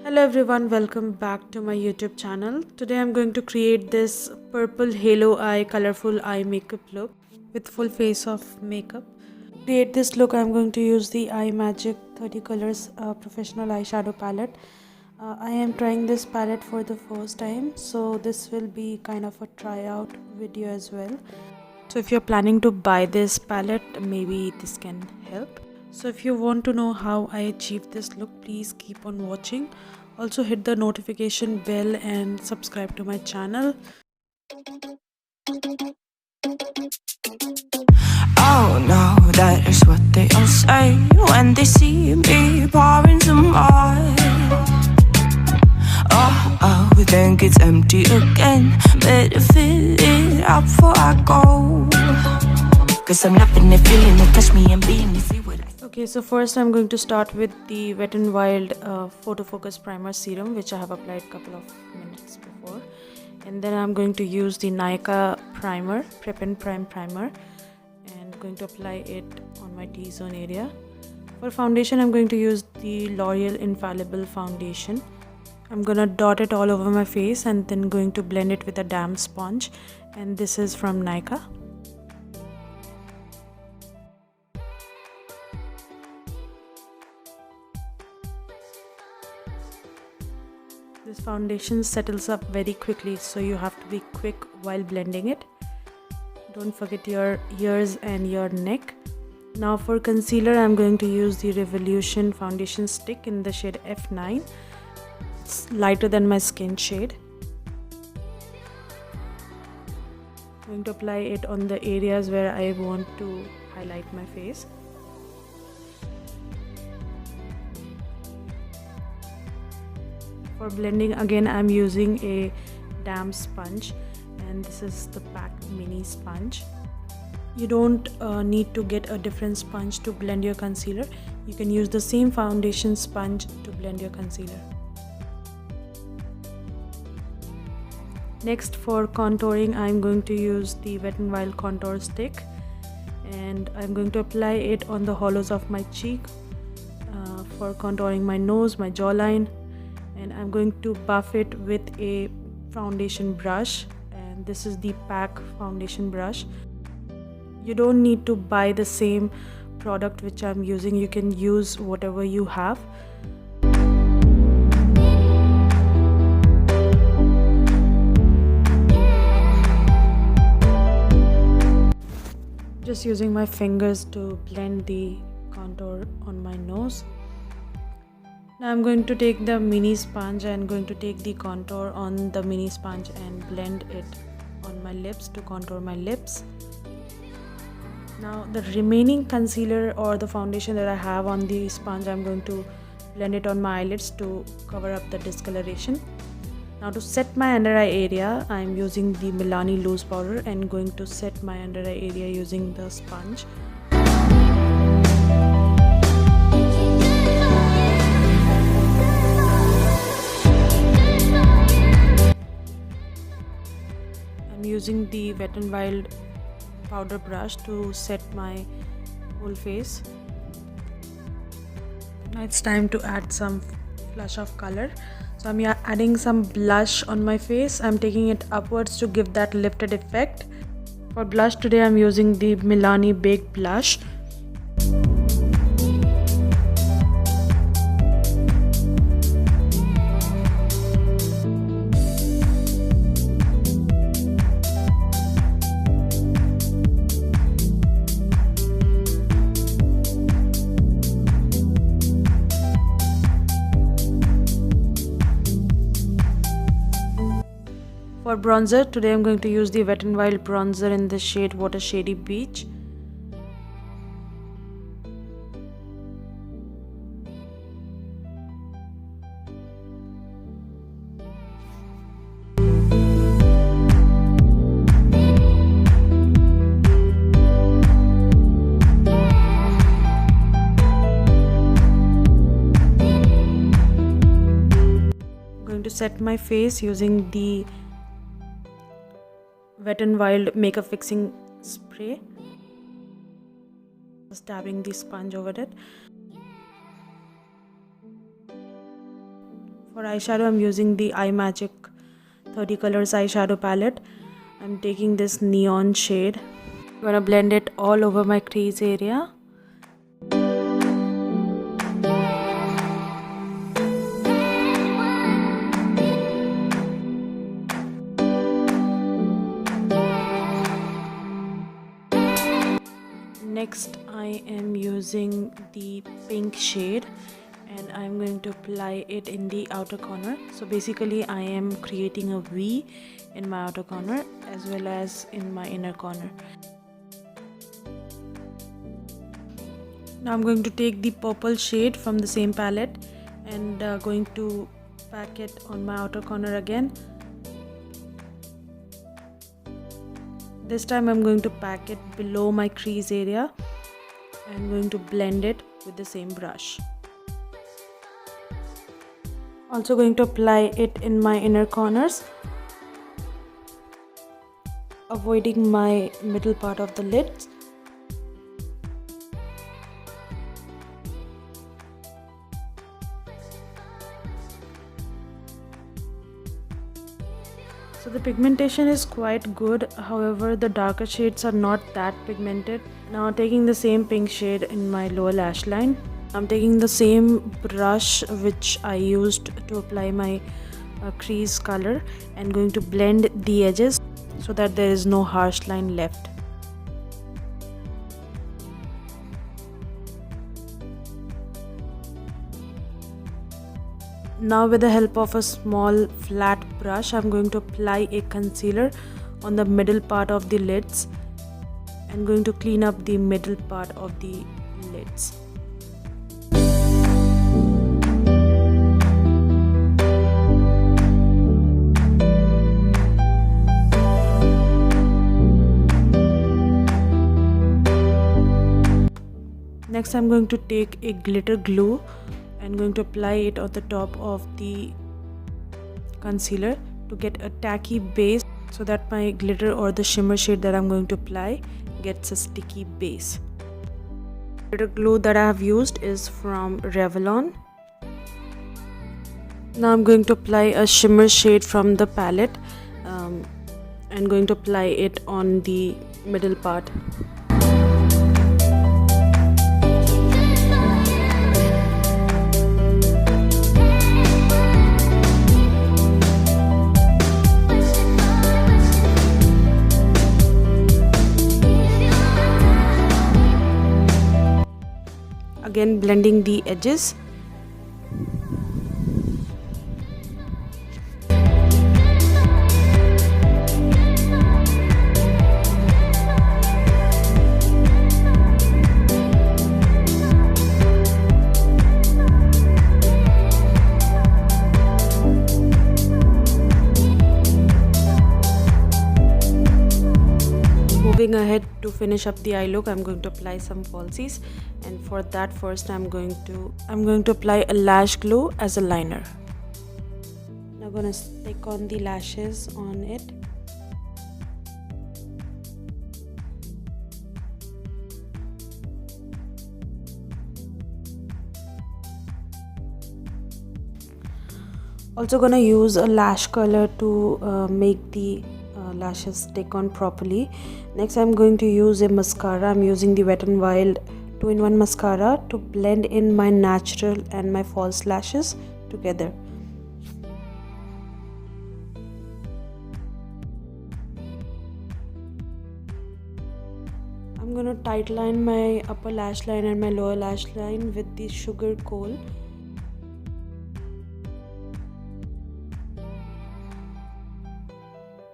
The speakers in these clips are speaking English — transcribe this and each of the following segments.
Hello everyone, welcome back to my YouTube channel. Today I'm going to create this purple halo eye colorful eye makeup look with full face of makeup. To create this look I'm going to use the Eye Magic 30 colors professional eyeshadow palette. I am trying this palette for the first time, so this will be kind of a tryout video as well. So if you're planning to buy this palette, maybe this can help. So if you want to know how I achieved this look, please keep on watching. Also hit the notification bell and subscribe to my channel. Oh no, that is what they all say when they see me pouring some more. Oh, then it's empty again. Better fill it up before I go. Cause I'm loving it, feeling it, touch me and being it. Okay, so first I'm going to start with the Wet n Wild Photo Focus Primer Serum, which I have applied a couple of minutes before. And then I'm going to use the Nykaa primer, Prep and Prime primer, and going to apply it on my T-zone area. For foundation, I'm going to use the L'Oreal Infallible foundation. I'm gonna dot it all over my face and then going to blend it with a damp sponge, and this is from Nykaa. This foundation settles up very quickly, so you have to be quick while blending it. Don't forget your ears and your neck. Now for concealer, I'm going to use the Revolution foundation stick in the shade F9. It's lighter than my skin shade. I'm going to apply it on the areas where I want to highlight my face. For blending, again I'm using a damp sponge, and this is the Pack mini sponge. You don't need to get a different sponge to blend your concealer. You can use the same foundation sponge to blend your concealer. Next, for contouring, I'm going to use the Wet n Wild contour stick, and I'm going to apply it on the hollows of my cheek for contouring my nose, my jawline. And I'm going to buff it with a foundation brush, and this is the Pack foundation brush. You don't need to buy the same product which I'm using. You can use whatever you have. Just using my fingers to blend the contour on my nose. Now I'm going to take the mini sponge and going to take the contour on the mini sponge and blend it on my lips to contour my lips. Now the remaining concealer or the foundation that I have on the sponge, I'm going to blend it on my eyelids to cover up the discoloration. Now to set my under eye area, I'm using the Milani loose powder and going to set my under eye area using the sponge. Using the Wet n Wild powder brush to set my whole face. Now it's time to add some flush of color. So I'm adding some blush on my face. I'm taking it upwards to give that lifted effect. For blush today, I'm using the Milani Baked Blush. For bronzer, today I'm going to use the Wet n Wild bronzer in the shade Water Shady Beach. I'm going to set my face using the Wet n Wild makeup fixing spray. Just dabbing the sponge over it. For eyeshadow, I'm using the iMagic 30 colors eyeshadow palette. I'm taking this neon shade. I'm gonna blend it all over my crease area. Next, I am using the pink shade and I'm going to apply it in the outer corner. So basically I am creating a V in my outer corner as well as in my inner corner. Now I'm going to take the purple shade from the same palette and going to pack it on my outer corner again. This time I'm going to pack it below my crease area and going to blend it with the same brush. Also going to apply it in my inner corners, avoiding my middle part of the lids. So the pigmentation is quite good, however the darker shades are not that pigmented. Now taking the same pink shade in my lower lash line, I'm taking the same brush which I used to apply my crease color and going to blend the edges so that there is no harsh line left. Now with the help of a small flat brush, I'm going to apply a concealer on the middle part of the lids and going to clean up the middle part of the lids. Next I'm going to take a glitter glue and going to apply it on the top of the concealer to get a tacky base so that my glitter or the shimmer shade that I'm going to apply gets a sticky base. Glitter glue that I have used is from Revlon. Now I'm going to apply a shimmer shade from the palette and going to apply it on the middle part. Again blending the edges. Moving ahead to finish up the eye look, I'm going to apply some falsies, and for that first I'm going to apply a lash glue as a liner. Now I'm gonna stick on the lashes on it. Also gonna use a lash color to make the lashes stick on properly. Next I'm going to use a mascara. I'm using the Wet n Wild 2-in-1 mascara to blend in my natural and my false lashes together. I'm gonna tight line my upper lash line and my lower lash line with the sugar coal.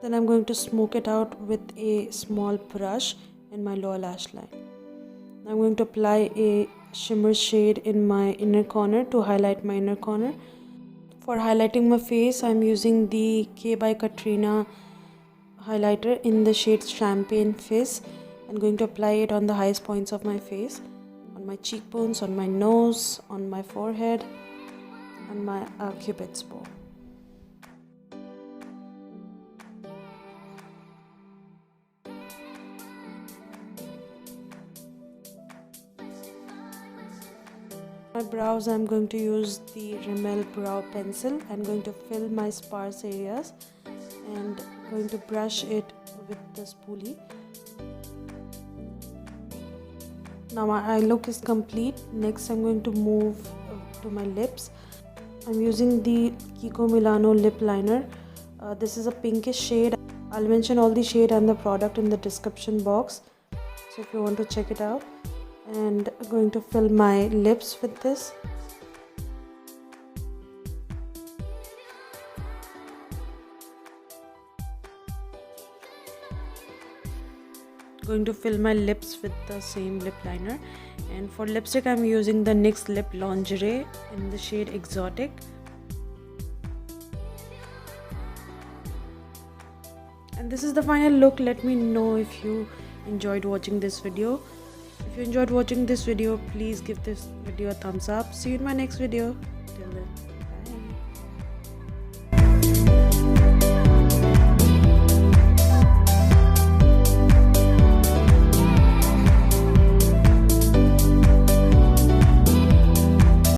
Then I'm going to smoke it out with a small brush in my lower lash line. I'm going to apply a shimmer shade in my inner corner to highlight my inner corner. For highlighting my face, I'm using the K by Katrina highlighter in the shade Champagne Fizz. I'm going to apply it on the highest points of my face, on my cheekbones, on my nose, on my forehead, and my cupid's bow. My brows, I'm going to use the Rimmel brow pencil. I'm going to fill my sparse areas and going to brush it with the spoolie. Now my eye look is complete. Next I'm going to move to my lips. I'm using the Kiko Milano lip liner. This is a pinkish shade. I'll mention all the shade and the product in the description box, so if you want to check it out. And I'm going to fill my lips with this. Going to fill my lips with the same lip liner, and for lipstick I'm using the NYX Lip Lingerie in the shade Exotic. And this is the final look. Let me know if you enjoyed watching this video. If you enjoyed watching this video, please give this video a thumbs up. See you in my next video. Till then.